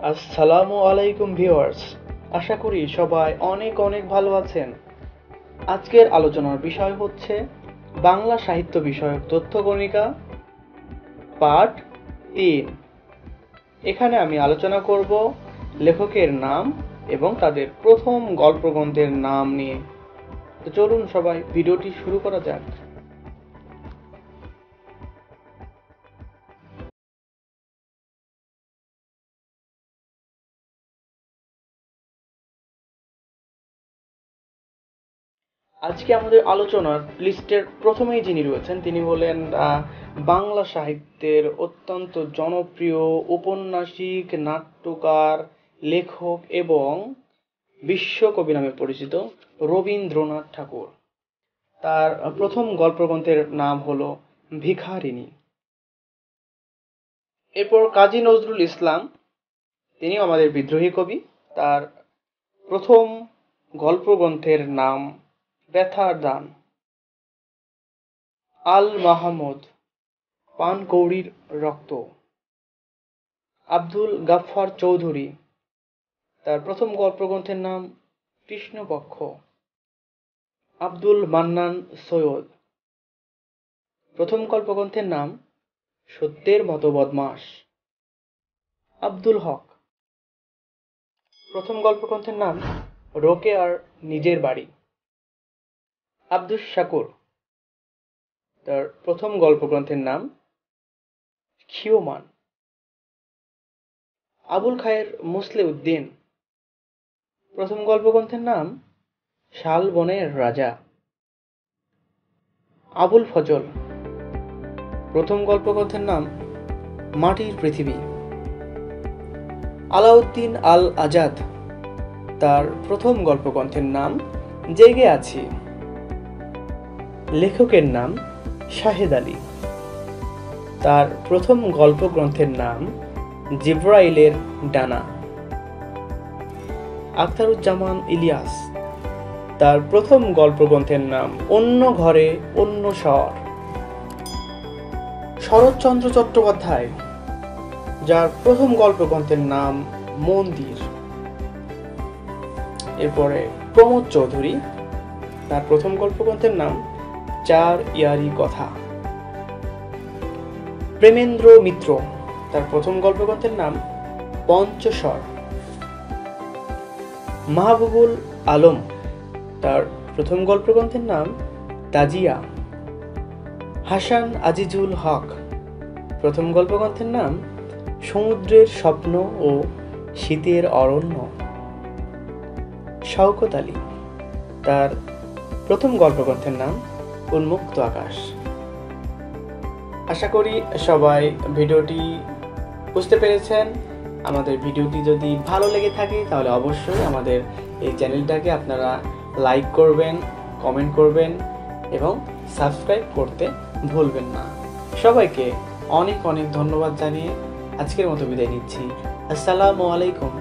আসসালামু আলাইকুম ভিউয়ার্স, আশা করি সবাই অনেক অনেক ভালো আছেন। আজকের আলোচনার বিষয় হচ্ছে বাংলা সাহিত্য বিষয়ক তথ্যকণিকা পার্ট 3। এখানে আমি আলোচনা করব লেখকের নাম এবং তাদের প্রথম গল্পগ্রন্থের নাম নিয়ে। তো চলুন সবাই ভিডিওটি শুরু করা যাক। আজকে আমাদের আলোচনার লিস্টের প্রথমেই যিনি রয়েছেন তিনি হলেন বাংলা সাহিত্যের অত্যন্ত জনপ্রিয় ঔপন্যাসিক, নাট্যকার, লেখক এবং বিশ্বকবি নামে পরিচিত রবীন্দ্রনাথ ঠাকুর। তার প্রথম গল্পগ্রন্থের নাম হলো ভিখারিণী। এরপর কাজী নজরুল ইসলাম, তিনি আমাদের বিদ্রোহী কবি। তার প্রথম গল্পগ্রন্থের নাম ব্যথার দান। আল মাহমুদ, পানকৌড়ির রক্ত। আব্দুল গাফফার চৌধুরী, তার প্রথম গল্পগ্রন্থের নাম কৃষ্ণপক্ষ। আব্দুল মান্নান সৈয়দ, প্রথম গল্পগ্রন্থের নাম সত্যের মতো বদমাশ। আব্দুল হক, প্রথম গল্পগ্রন্থের নাম রোকেয়ার নিজের বাড়ি। আব্দুস শাকুর, তার প্রথম গল্পগ্রন্থের নাম ক্ষীয়মান। আবুল খায়ের মুসলিউদ্দিন, প্রথম গল্পগ্রন্থের নাম শালবনের রাজা। আবুল ফজল, প্রথম গল্পগ্রন্থের নাম মাটির পৃথিবী। আলাউদ্দিন আল আজাদ, তার প্রথম গল্পগ্রন্থের নাম জেগে আছি। লেখকের নাম শাহেদ আলী, তার প্রথম গল্পগ্রন্থের নাম জিব্রাইলের ডানা। আখতারুজ্জামান ইলিয়াস, তার প্রথম গল্পগ্রন্থের নাম অন্য ঘরে অন্য স্বর। শরৎচন্দ্র চট্টোপাধ্যায়, যার প্রথম গল্পগ্রন্থের নাম মন্দির। এরপরে প্রমোদ চৌধুরী, তার প্রথম গল্পগ্রন্থের নাম চার ইয়ারি কথা। প্রেমেন্দ্র মিত্র, তার প্রথম গল্পগ্রন্থের নাম পঞ্চস্বর। মাহবুবুল আলম, তার প্রথম গল্পগ্রন্থের নাম তাজিয়া। হাসান আজিজুল হক, প্রথম গল্পগ্রন্থের নাম সমুদ্রের স্বপ্ন ও শীতের অরণ্য। শওকত আলী, তার প্রথম গল্পগ্রন্থের নাম উন্মুক্ত আকাশ। আশা করি সবাই ভিডিওটি বুঝতে পেরেছেন। আমাদের ভিডিওটি যদি ভালো লেগে থাকে তাহলে অবশ্যই আমাদের এই চ্যানেলটাকে আপনারা লাইক করবেন, কমেন্ট করবেন এবং সাবস্ক্রাইব করতে ভুলবেন না। সবাইকে অনেক অনেক ধন্যবাদ জানিয়ে আজকের মতো বিদায় নিচ্ছি। আসসালামু আলাইকুম।